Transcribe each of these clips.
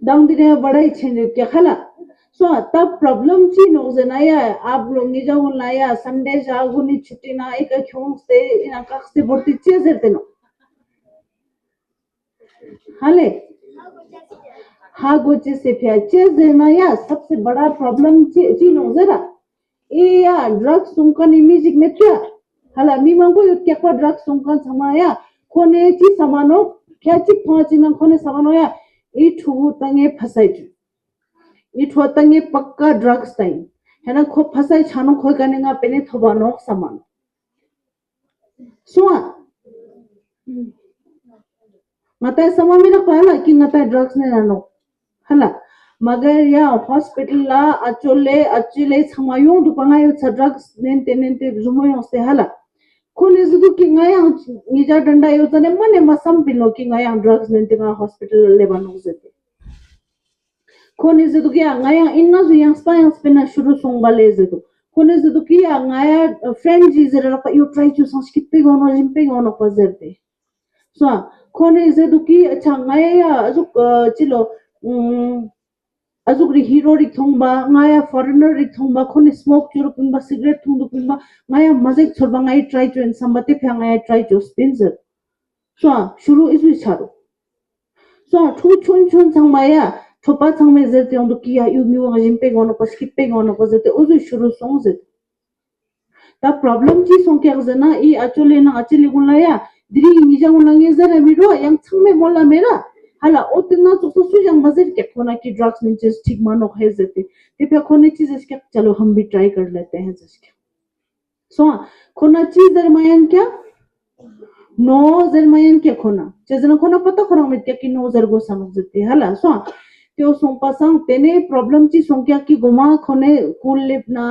दांग दिने बड़ा इच्छे क्या खला सो तब प्रॉब्लम ची नो जनाया आप लोग निजा लाया संडे जागुनी छुट्टी ना एक क्यों से इन का से बढ़ती चीज है तेनो हाले हाँ गोचे से फिर चीज जनाया सबसे बड़ा प्रॉब्लम ची नो जरा ए या ड्रग्स सुनकर इमेजिक में क्या हाला मी मंगो क्या को ड्रग्स सुनकर समाया कोने ची समानो क्या ची पहुंची ना कोने समानो या इठू तंगे फसाई इठू तंगे पक्का ड्रग्स टाइम है ना खो फसाई छानो खोई करने का पेने थोबानो समान सुआ ngata sama mina kala ki ngata drugs ne nano hala magar ya hospital la achole samayo du pangayo sa drugs nente zumoyo se hala kone zudu ki ngaya nija danda yo tane mane masam pilo ki ngaya drugs nente nga hospital le banu zete kone zudu ki ngaya inna zu yang spina shuru songbale zedu kone zudu ki ngaya friend ji zera you try to sanskrit pe gono pazerte so kone zedu ki acha ngaya azuk chilo azuk ri hero ri thongba ngaya foreigner ri thongba kone smoke churu pingba cigarette thongdu pingba ngaya mazek chorba ngai try to and sambate phya ngaya try to spinzer so shuru isu charu so thu chun sangmaya thopa sangme zerte ondu ki ya yu mi wa jimpe gono pas kippe gono pas zete uzu shuru songze ta problem chi songkya zena I achole na achile gunlaya diri nija gunlange zara miro yang changme mola mera hala otina to sujang bazir ke khona ki drugs ninches ठीक मानो है जते ते पे खोने चीज इसके चलो हम भी ट्राई कर लेते हैं जिसके सो खोना चीज दरमयान क्या नो दरमयान क्या खोना चेजना खोना पता खोना में क्या कि नो जरगो समझ जते हाला सो त्यो सोंपा संग तेने प्रॉब्लम ची सोंक्या की गोमा खोने कूल लिप ना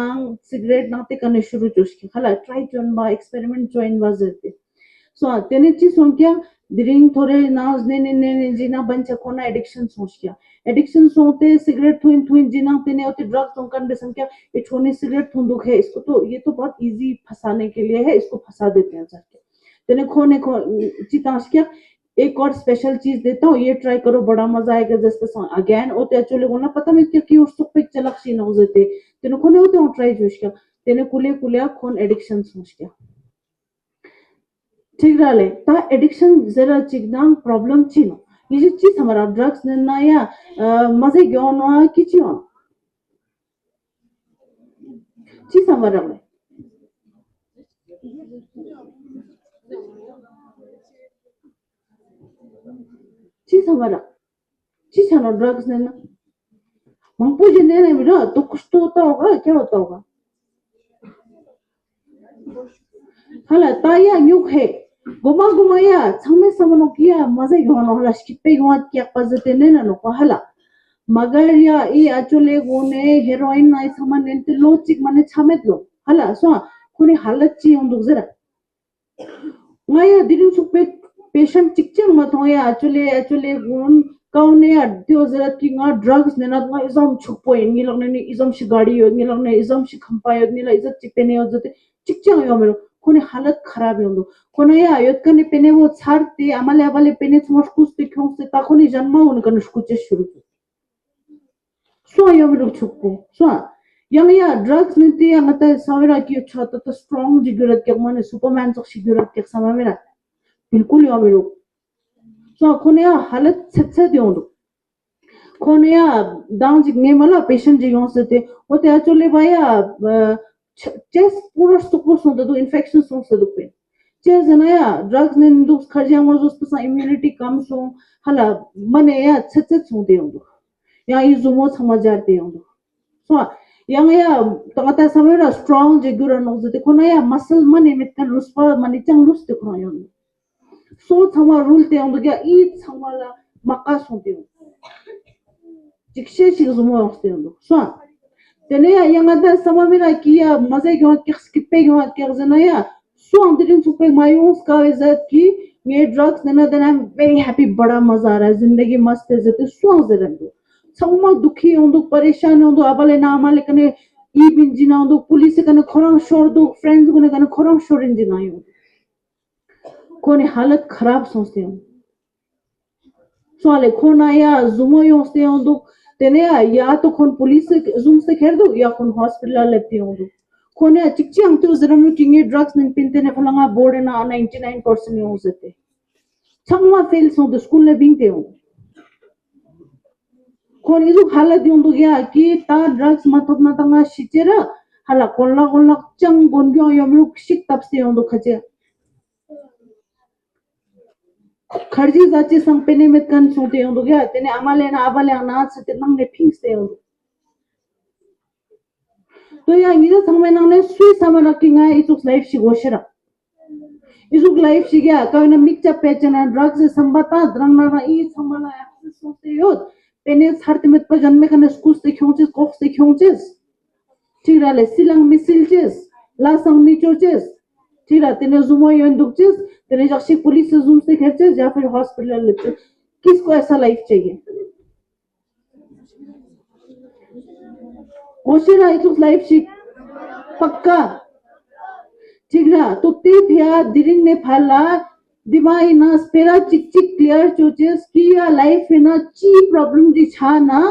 सिगरेट ना ते कने शुरू जोश हाला ट्राई जोन बा एक्सपेरिमेंट जोइन बा जते सो तेने ची सोंक्या ड्रिंक थोड़े नाज ने जिना बंचा कोना एडिक्शन सोच क्या एडिक्शन सोते सिगरेट थुइन जिना तेने होते ड्रग्स सोंकन दे संख्या ये छोने सिगरेट थुंदुक है इसको तो ये तो बहुत इजी फंसाने के लिए है इसको फंसा देते हैं जाके तेने खोने को चिताश क्या एक और स्पेशल चीज देता हूँ ये ट्राई करो बड़ा मजा आएगा जैसे अगेन होते चले बोलना पता मैं क्या कि उस पे चलक सी ना होते तेने खोने होते हो ट्राई जोश क्या तेने कुले खोन एडिक्शन सोच क्या ठीक रहा ता एडिक्शन जरा चिकना प्रॉब्लम चिनो ये चीज हमारा ड्रग्स ना या मजे गयोनो किची हो चीज हमारा में चीज हमारा ड्रग्स ना मंगपू जिन्ने ने मेरा तो कुछ तो होता होगा क्या होता होगा हाला ताया न्यूक है गुमा या छमे समनो किया मजे गयोनो हाला स्किपे गवा क्या पजते ने ना नो हाला मगर या ई अचोले गोने हेरोइन नाइ सामान एंते लोचिक माने छामेत लो हाला सो कोनी हालत ची हम जरा माया दिनु सुपे पेशेंट चिकचंग मत हो या अचोले गोन काउने त्यो जरा कि nga drugs ने ना nga izom छुपो नि लगने नि izom shi गाड़ी हो नि लगने izom shi खंपायो नि ला इज्जत चिपेने हो जते चिकचंग यो मेरो कोनी हालत खराब हो कोने या योत कने पेने वो छारते आमाले पेने छमस कुस्ते खोंसे ताकोनी जन्म उन कने कुचे शुरू सो यो मेरो छुपो सो yang ya drugs ninti yang ata samera ki chata to strong jigurat ke mane superman so jigurat ke samera bilkul yo मेरो so khone ya halat chetse dionu khone ya down jig ne mala patient ji yon sete ote achole baya chest pura supo so do infection so se do pe che zana ya drugs ne ndu kharja mo zo sa immunity kam so hala mane ya chetse so dionu ya izumo samajarte dionu so yang ya tangata samera strong jigura no zete khona ya muscle mane metkan ruspa mane chang lus te khona yon so thama rule te on gya I thama la maka so te jikshe chi zumo te on so tene ya yang ada samamira ki ya maze gyo ki skippe gyo ki zena ya so andrin supe mayus ka izat ki ये drugs देना then I'm very happy बड़ा मजा आ रहा है जिंदगी मस्त है जते so जरंदो समा दुखी होंदो परेशान होंदो अबले ना माले कने ई बिंजिना होंदो पुलिस कने खरम छोड़ दो फ्रेंड्स कने खरम छोड़ इंजिना यो कोने हालत खराब सोचते हो Soale khona ya zumo yonste yondu tene ya to khon police zoom se kherdu ya khon hospital lepti yondu khone chikchi angtu zramu tinge drugs nin pinte ne phalanga board na 99% yonsete changma fail so the school ne bingte yon khon izu halat yondu ya ki ta drugs matot na tanga shichera hala kolla kolla chang gongyo yomru shik tapse yondu khaje खर्जी जाची संपेने में कन सोते हैं तो क्या तेने अमाले ना आवाले अनाथ से तेरे नंगे फिंगते हैं तो या इंगिजा संगे नंगे स्वी समना किंगा इतुक लाइफ शिगोशरा इतुक लाइफ शिग्या कभी ना मिक्चा पेचना ड्रग्स से संबता द्रंग ना ई संबला एक्सेस सोते हो पेने हर तिमित पर जन्मे कने स्कूल से क्योंचेस कोफ से क्योंचेस ठीक रहा सिलंग मिसिलचेस लासंग मिचोचेस ठीक रहा तेने जुमो योंदुकचेस तेने जक्षी पुलिस से जुम से खेचेस या फिर हॉस्पिटल लेचेस किसको ऐसा लाइफ चाहिए ओशिरा इतुक लाइफ शिक पक्का ठीक रहा तो ते फिया दिरिंग ने फाला दिमाई ना स्पेरा चिक चिक क्लियर चोचेस की या लाइफ है ना ची प्रॉब्लम जी छा ना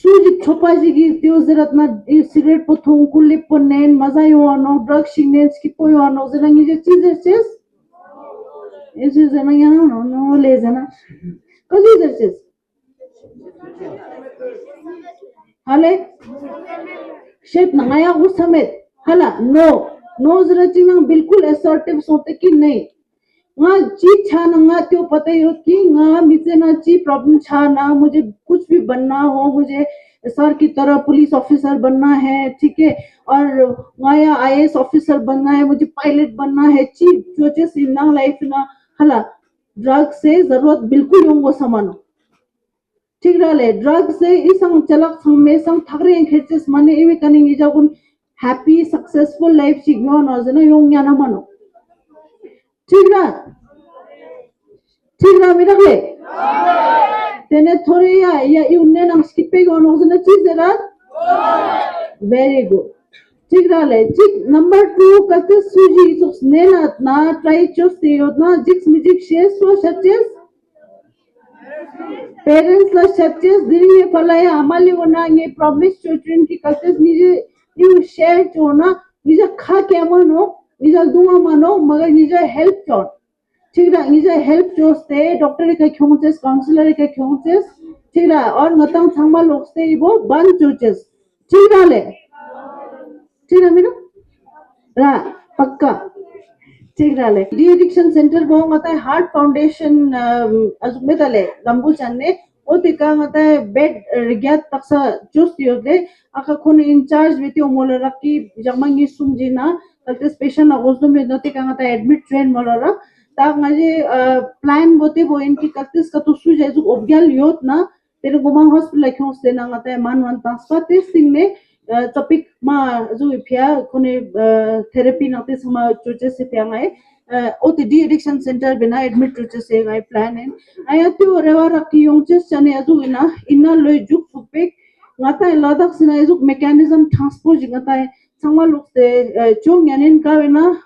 सूजी छोपा जी की त्यो जरत ना सिगरेट पोथों कुल्ले पोनेन मजा यो आनो ड्रग शिंगनेन स्किपो यो आनो जरंगी जे चीजें चेस ऐसे जना या नो नो ले जना कजी चेस हाले शेप नंगाया उस समेत हाला नो नो जरा चिंगा बिल्कुल असर्टिव सोते कि नहीं nga ची छा नंगा त्यो पता ही हो कि nga मुझे ना ची प्रॉब्लम छा ना मुझे कुछ भी बनना हो मुझे सर की तरह पुलिस ऑफिसर बनना है ठीक है और या आईएएस ऑफिसर बनना है मुझे पायलट बनना है ची सोचे सीना लाइफ ना हला ड्रग से जरूरत बिल्कुल होंगे समानो ठीक रहा ड्रग से इस संग चलक संग में संग थकरे खेचेस माने इवे कनेंगे जब उन हैप्पी सक्सेसफुल लाइफ चिग्नो नजना योंग याना मनो ठीक रहा मेरा ले तेने थोड़े या यूने नंग स्किपे गो नजना चीज जरा वेरी गुड ठीक रहा ले ठीक नंबर 2 कते सूजी सुस ने ना ट्राई चोस्ते योजना जिक्स मिजिक शेस सो सचेस पेरेंट्स ला सचेस दिने फलाया अमाली वना ये प्रॉमिस चिल्ड्रन की कते निजे यू शेयर चोना निजे खा के मनो निजे दुआ मनो मगर निजे हेल्प चोन ठीक है निजे हेल्प चोस्ते डॉक्टर के क्योंचेस काउंसलर के क्योंचेस ठीक है और नतंग संगमा लोगस्ते वो बन चोचेस ठीक है ले ठीक है मेरा रा पक्का ठीक है डी एडिक्शन सेंटर वो होता है हार्ट फाउंडेशन अजमेर तले लंबू चन्ने ओ तिका होता है बेड रिग्यात तक्सा चुस्त योदे आका कोन इंचार्ज वेती ओमोल रखी जमंगी सुमजिना तलते स्पेशल अगोजो में नते का होता है एडमिट ट्रेन मोलरा ता ngaje प्लान बोते वो इनकी कत्तिस का तो सुजे जो ओब्गल योत ना तेरे गुमा हॉस्पिटल क्यों से ना होता है मानवन तास्पा टेस्टिंग ने टॉपिक मा जो फिया कोने थेरेपी नाते समा चोचे से प्यांगाए ओ ती डी एडिक्शन सेंटर बिना एडमिट चोचे से गाय प्लान है आया तो रेवा रखी योंचे चने अजु इना लोय जुक Supe ngata ladak sina izuk mechanism transport ngata sangwa lukte chong yanin ka na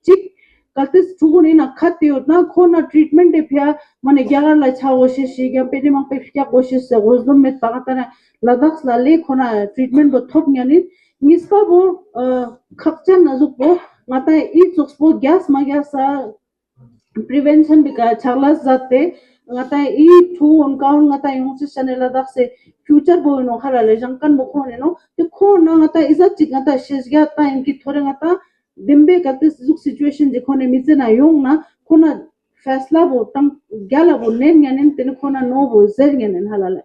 chik kaltes chugun ina khati utna khona treatment de phya mane gyagar la cha कोशिश गया पेटे मा पे क्या कोशिश से रोजदम में पकाता ladak la le khona treatment bo thok yanin nispa bo khapcha nazuk bo ngata I chokpo gas ma gas prevention भी का छागलास जाते ngata I thu उनका ngata yung से चैनल ladak से फ्यूचर बो नो खरा ले जंकन बो खोने नो तो खो ना ngata इज्जत चिक ngata शेष गया ता इनकी थोड़े ngata दिम्बे करते सुख सिचुएशन जे खोने मिसे ना yung ना खोना फैसला बो तंग गयाला बो नेन यानेन तेन खोना नो बो जेर यानेन हलाला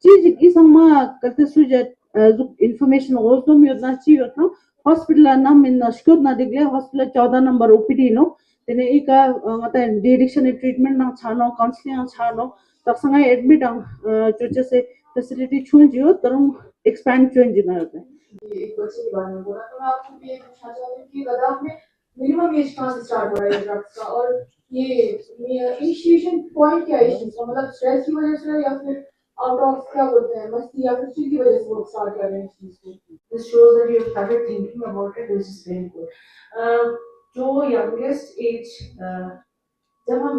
चीज की समा करते सुजे जो इंफॉर्मेशन रोज तो मी उतना ची उतना हॉस्पिटल नाम इन स्कोर ना दिखले हॉस्पिटल 14 नंबर ओपीडी नो तेने इका ngata डी एडिक्शन ट्रीटमेंट ना छानो काउंसलिंग ना छानो तब संगा एडमिट चोचे से फैसिलिटी छून जियो तरम एक्सपैंड छून जिना होता है एक बच्चे के बारे में बोला तो मैं आपको ये पूछना चाहूंगी कि लद्दाख में मिनिमम एज कहाँ से स्टार्ट हो रहा है ड्रग्स का और ये इनिशिएशन पॉइंट क्या है इसका मतलब स्ट्रेस की वजह से या फिर आउट ऑफ क्या बोलते हैं मस्ती या फिर चिल की वजह से वो स्टार्ट कर रहे हैं इस चीज को this shows that you have started thinking about it this is very good जो यंगेस्ट एज जब हम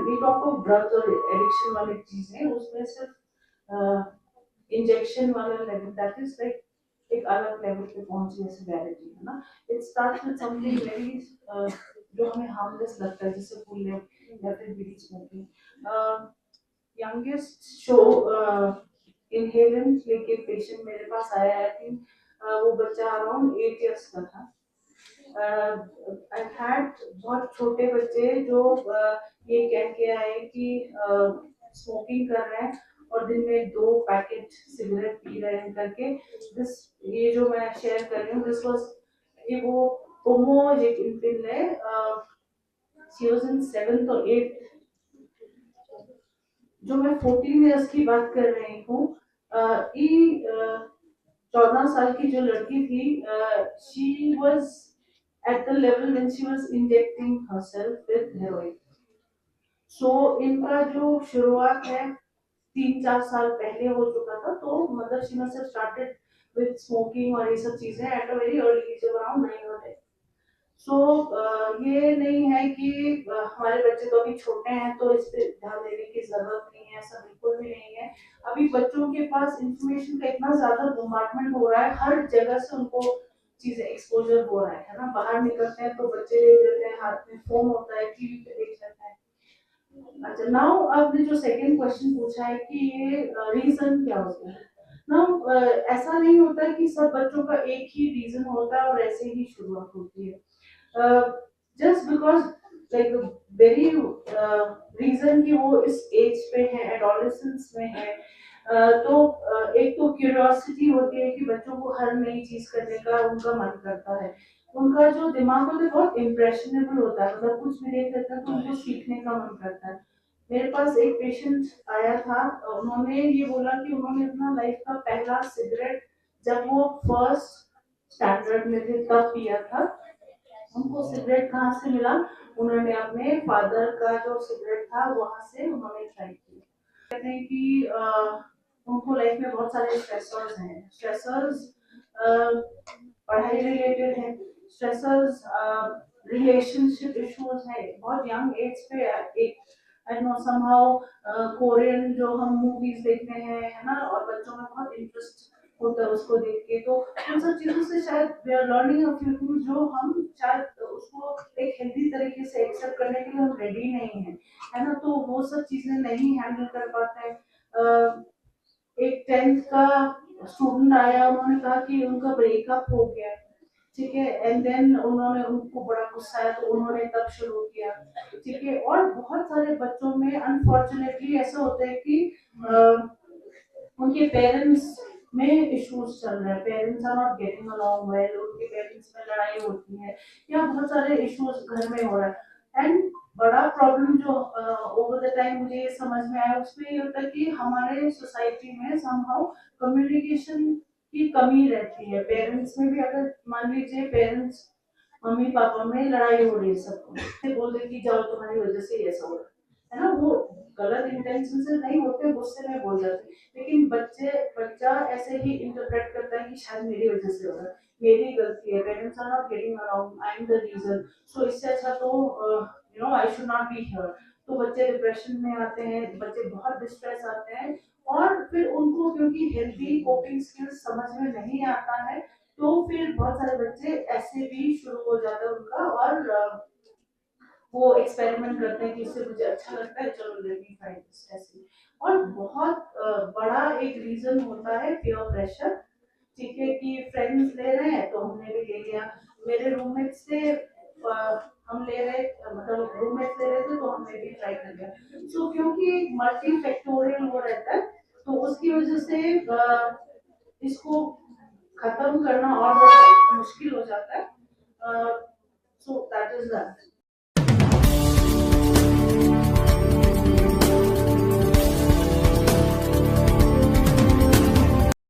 वी टॉक ऑफ ड्रग्स और एडिक्शन वाली चीजें, उसमें सिर्फ इंजेक्शन वाला लेवल, दैट इज लाइक एक अलग लेवल पे पहुंची है सिवियरिटी, है ना। It starts with something very जो हमें हार्मलेस लगता है, जैसे फूलने या फिर बीड़ी स्मोकिंग। यंगेस्ट शो इनहेलेंट लेके पेशेंट मेरे पास आया, आई थिंक वो बच्चा अराउंड 8 इयर्स का था। आई हैड बहुत छोटे बच्चे जो ये कह के आए कि स्मोकिंग कर रहे हैं और दिन में 2 पैकेट सिगरेट पी रहे हैं करके। दिस ये जो मैं शेयर कर रही हूँ, दिस वाज ये वो ओमो एक इंफिल है, शी वाज इन 7th और 8th। जो मैं 14 इयर्स की बात कर रही हूँ, 14 साल की जो लड़की थी, she was at the level when she was injecting herself with heroin. So इनका जो शुरुआत है 3-4 साल पहले हो चुका था, तो मतलब she must have started with smoking और ये सब चीजें at a very early age, around 9 or 10. So ये नहीं है कि हमारे बच्चे तो अभी छोटे हैं तो इस पे ध्यान देने की जरूरत नहीं है, ऐसा बिल्कुल भी नहीं है। अभी बच्चों के पास इंफॉर्मेशन का इतना ज्यादा बोmbardment हो रहा है, हर जगह से उनको चीजें एक्सपोजर हो रहा है ना। बाहर निकलते हैं तो बच्चे देख लेते हैं, हाथ में फोन होता है, टीवी पे देख लेते हैं। अच्छा, नाउ आपने जो सेकंड क्वेश्चन पूछा है कि ये रीजन क्या होता है। नाउ ऐसा नहीं होता है कि सब बच्चों का एक ही रीजन होता है और ऐसे ही शुरुआत होती है। Just because like very reason कि वो इस एज पे है, एडोलेसेंस में है, तो एक तो क्यूरियोसिटी होती है कि बच्चों को हर नई चीज करने का उनका मन करता है। उनका जो दिमाग होता है बहुत इम्प्रेशनेबल होता है, मतलब कुछ भी देख लेते हैं तो उनको सीखने का मन करता है। मेरे पास एक पेशेंट आया था, उन्होंने ये बोला कि उन्होंने अपना लाइफ का पहला सिगरेट जब वो फर्स्ट स्टैंडर्ड में थे तब पिया था। उनको सिगरेट कहाँ से मिला, उन्होंने अपने फादर का जो सिगरेट था वहां से उन्होंने ट्राई किया। कहते हैं कि उनको लाइफ में बहुत सारे स्ट्रेसर्स हैं। स्ट्रेसर्स पढ़ाई रिलेटेड है, स्ट्रेसर्स रिलेशनशिप इश्यूज है। बहुत यंग एज पे एक आई नो समहाउ कोरियन जो हम मूवीज देखते हैं, है ना, और बच्चों में बहुत इंटरेस्ट होता है उसको देख के, तो उन सब चीजों से शायद we are learning a few things जो हम शायद उसको एक हेल्दी तरीके से एक्सेप्ट करने के लिए हम रेडी नहीं है, है ना। तो वो सब चीजें नहीं हैंडल कर पाते हैं। एक 10th का स्टूडेंट आया, उन्होंने कहा कि उनका ब्रेकअप हो गया, ठीक है, एंड देन उन्होंने उनको बड़ा गुस्सा आया तो उन्होंने तब शुरू किया, ठीक है। और बहुत सारे बच्चों में अनफॉर्चुनेटली ऐसा होता है कि उनके पेरेंट्स में इश्यूज चल रहे हैं, parents are not getting along well, उनके पेरेंट्स में लड़ाई होती है या बहुत सारे इश्यूज घर में हो रहा है। एंड बड़ा प्रॉब्लम जो ओवर द टाइम मुझे ये समझ में आया उसमें ये होता है कि हमारे सोसाइटी में समहाउ कम्युनिकेशन की कमी रहती है। पेरेंट्स में भी, अगर मान लीजिए पेरेंट्स मम्मी पापा में लड़ाई हो रही है, सबको बोल रहे कि जाओ तुम्हारी वजह से ऐसा हो रहा है ना, वो गलत इंटेंशन से नहीं होते, गुस्से में बोल जाते, लेकिन बच्चा ऐसे ही इंटरप्रेट करता है कि शायद मेरी वजह से हो रहा है, मेरी गलती है, parents are not getting around, I am the reason, so इससे अच्छा तो you know I should not be here. तो बच्चे डिप्रेशन में आते हैं, बच्चे बहुत डिस्ट्रेस आते हैं, और फिर उनको क्योंकि हेल्दी कोपिंग स्किल्स समझ में नहीं आता है, तो फिर बहुत सारे बच्चे ऐसे भी शुरू हो जाता है उनका, और वो एक्सपेरिमेंट करते हैं कि इससे मुझे अच्छा लगता है, चलो लेट मी ट्राई दिस ऐसे। और बहुत बड़ा एक रीजन होता है पीयर प्रेशर, ठीक है, कि फ्रेंड्स ले रहे हैं तो हमने भी ले लिया। मेरे रूममेट से हम ले रहे, मतलब रूममेट ले रहे थे तो हमने भी ट्राई कर लिया। सो क्योंकि एक मल्टी फैक्टोरियल वो रहता है, तो उसकी वजह से इसको खत्म करना और मुश्किल हो जाता है। So that is that.